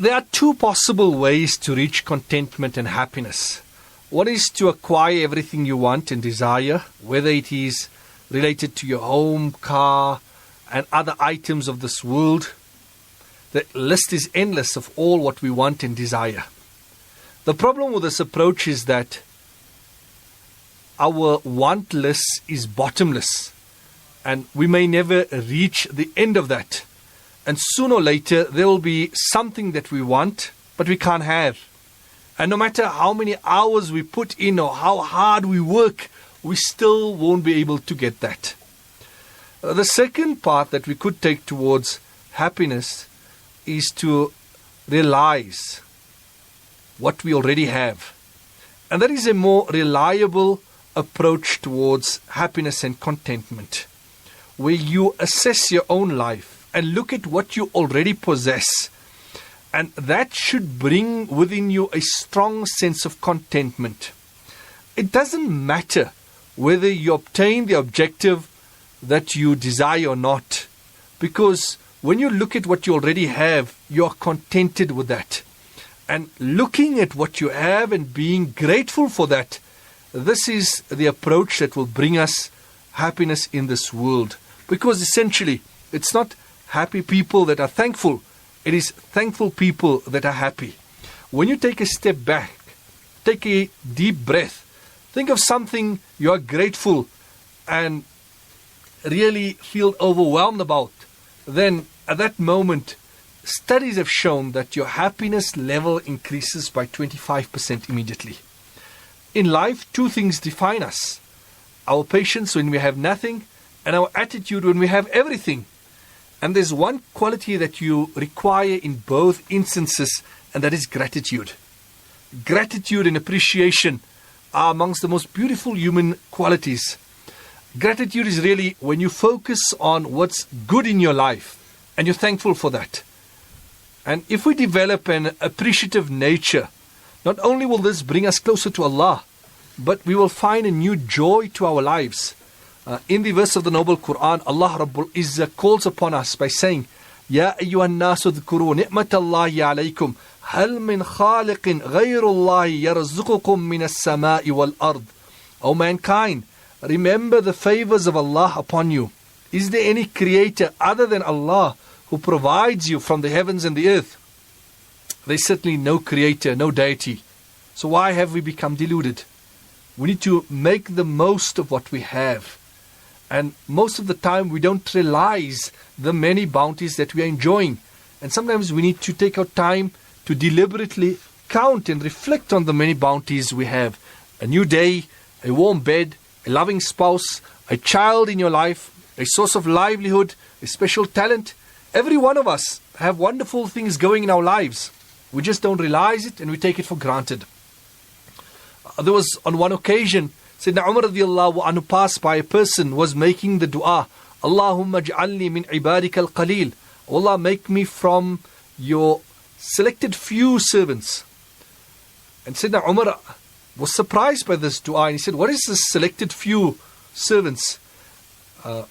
There are two possible ways to reach contentment and happiness. One is to acquire everything you want and desire, whether it is related to your home, car, and other items of this world. The list is endless of all what we want and desire. The problem with this approach is that our want list is bottomless, and we may never reach the end of that. And sooner or later, there will be something that we want, but we can't have. And no matter how many hours we put in or how hard we work, we still won't be able to get that. The second path that we could take towards happiness is to realize what we already have. And that is a more reliable approach towards happiness and contentment, where you assess your own life and look at what you already possess. And that should bring within you a strong sense of contentment. It doesn't matter whether you obtain the objective that you desire or not, because when you look at what you already have, you are contented with that. And looking at what you have and being grateful for that, this is the approach that will bring us happiness in this world. Because essentially, it's not happy people that are thankful. It is thankful people that are happy. When you take a step back, take a deep breath, think of something you are grateful and really feel overwhelmed about, then at that moment, studies have shown that your happiness level increases by 25% immediately. In life, two things define us: our patience when we have nothing, and our attitude when we have everything. And there's one quality that you require in both instances, and that is gratitude. Gratitude and appreciation are amongst the most beautiful human qualities. Gratitude is really when you focus on what's good in your life, and you're thankful for that. And if we develop an appreciative nature, not only will this bring us closer to Allah, but we will find a new joy to our lives. In the verse of the Noble Quran, Allah Rabbul Izzah calls upon us by saying, Ya ayyuhan nasu dhkuru ni'matallahi alaykum, hal min khaliqin ghayrullahi yarzuqukum min as-sama'i wal ard. O mankind, remember the favors of Allah upon you. Is there any creator other than Allah who provides you from the heavens and the earth? There's certainly no creator, no deity. So why have we become deluded? We need to make the most of what we have. And most of the time we don't realize the many bounties that we are enjoying. And sometimes we need to take our time to deliberately count and reflect on the many bounties we have. A new day, a warm bed, a loving spouse, a child in your life, a source of livelihood, a special talent. Every one of us have wonderful things going in our lives. We just don't realize it and we take it for granted. There was on one occasion, Sayyidina Umar radiallahu anhu passed by a person was making the dua, Allahumma ja'alni min ibadika al-qalil. Allah, make me from your selected few servants. And Sayyidina Umar was surprised by this dua and he said, what is this selected few servants?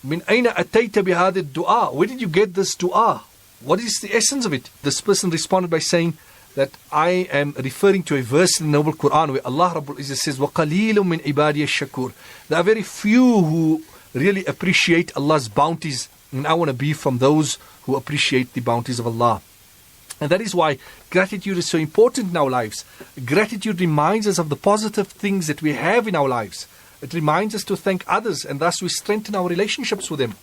Min ayna atayta bihadhi dua? Where did you get this dua? What is the essence of it? This person responded by saying that I am referring to a verse in the Noble Quran where Allah Rabbul Izzah says, وَقَلِيلٌ مِّنْ عِبَادِيَ الشَّكُورِ. There are very few who really appreciate Allah's bounties, and I want to be from those who appreciate the bounties of Allah. And that is why gratitude is so important in our lives. Gratitude reminds us of the positive things that we have in our lives. It reminds us to thank others, and thus we strengthen our relationships with them.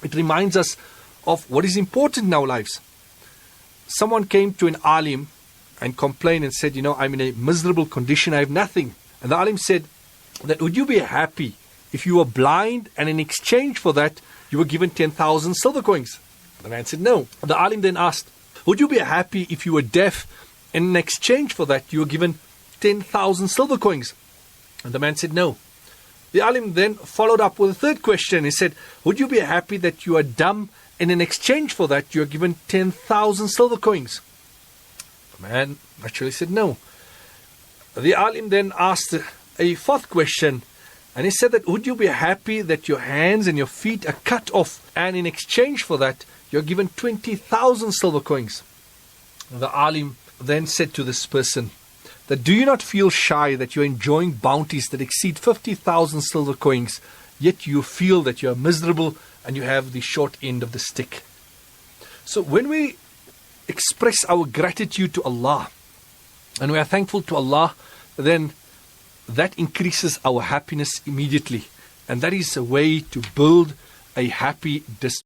It reminds us of what is important in our lives. Someone came to an alim and complained and said, I'm in a miserable condition, I have nothing. And the alim said that, would you be happy if you were blind and in exchange for that, you were given 10,000 silver coins? The man said, no. The alim then asked, would you be happy if you were deaf and in exchange for that, you were given 10,000 silver coins? And the man said, no. The alim then followed up with a third question. He said, would you be happy that you are dumb and in exchange for that, you are given 10,000 silver coins? The man naturally said no. The alim then asked a fourth question, and he said that, would you be happy that your hands and your feet are cut off, and in exchange for that, you're given 20,000 silver coins? The alim then said to this person that, do you not feel shy that you're enjoying bounties that exceed 50,000 silver coins, yet you feel that you're miserable and you have the short end of the stick? So when we express our gratitude to Allah and we are thankful to Allah, then that increases our happiness immediately. And that is a way to build a happy disposition.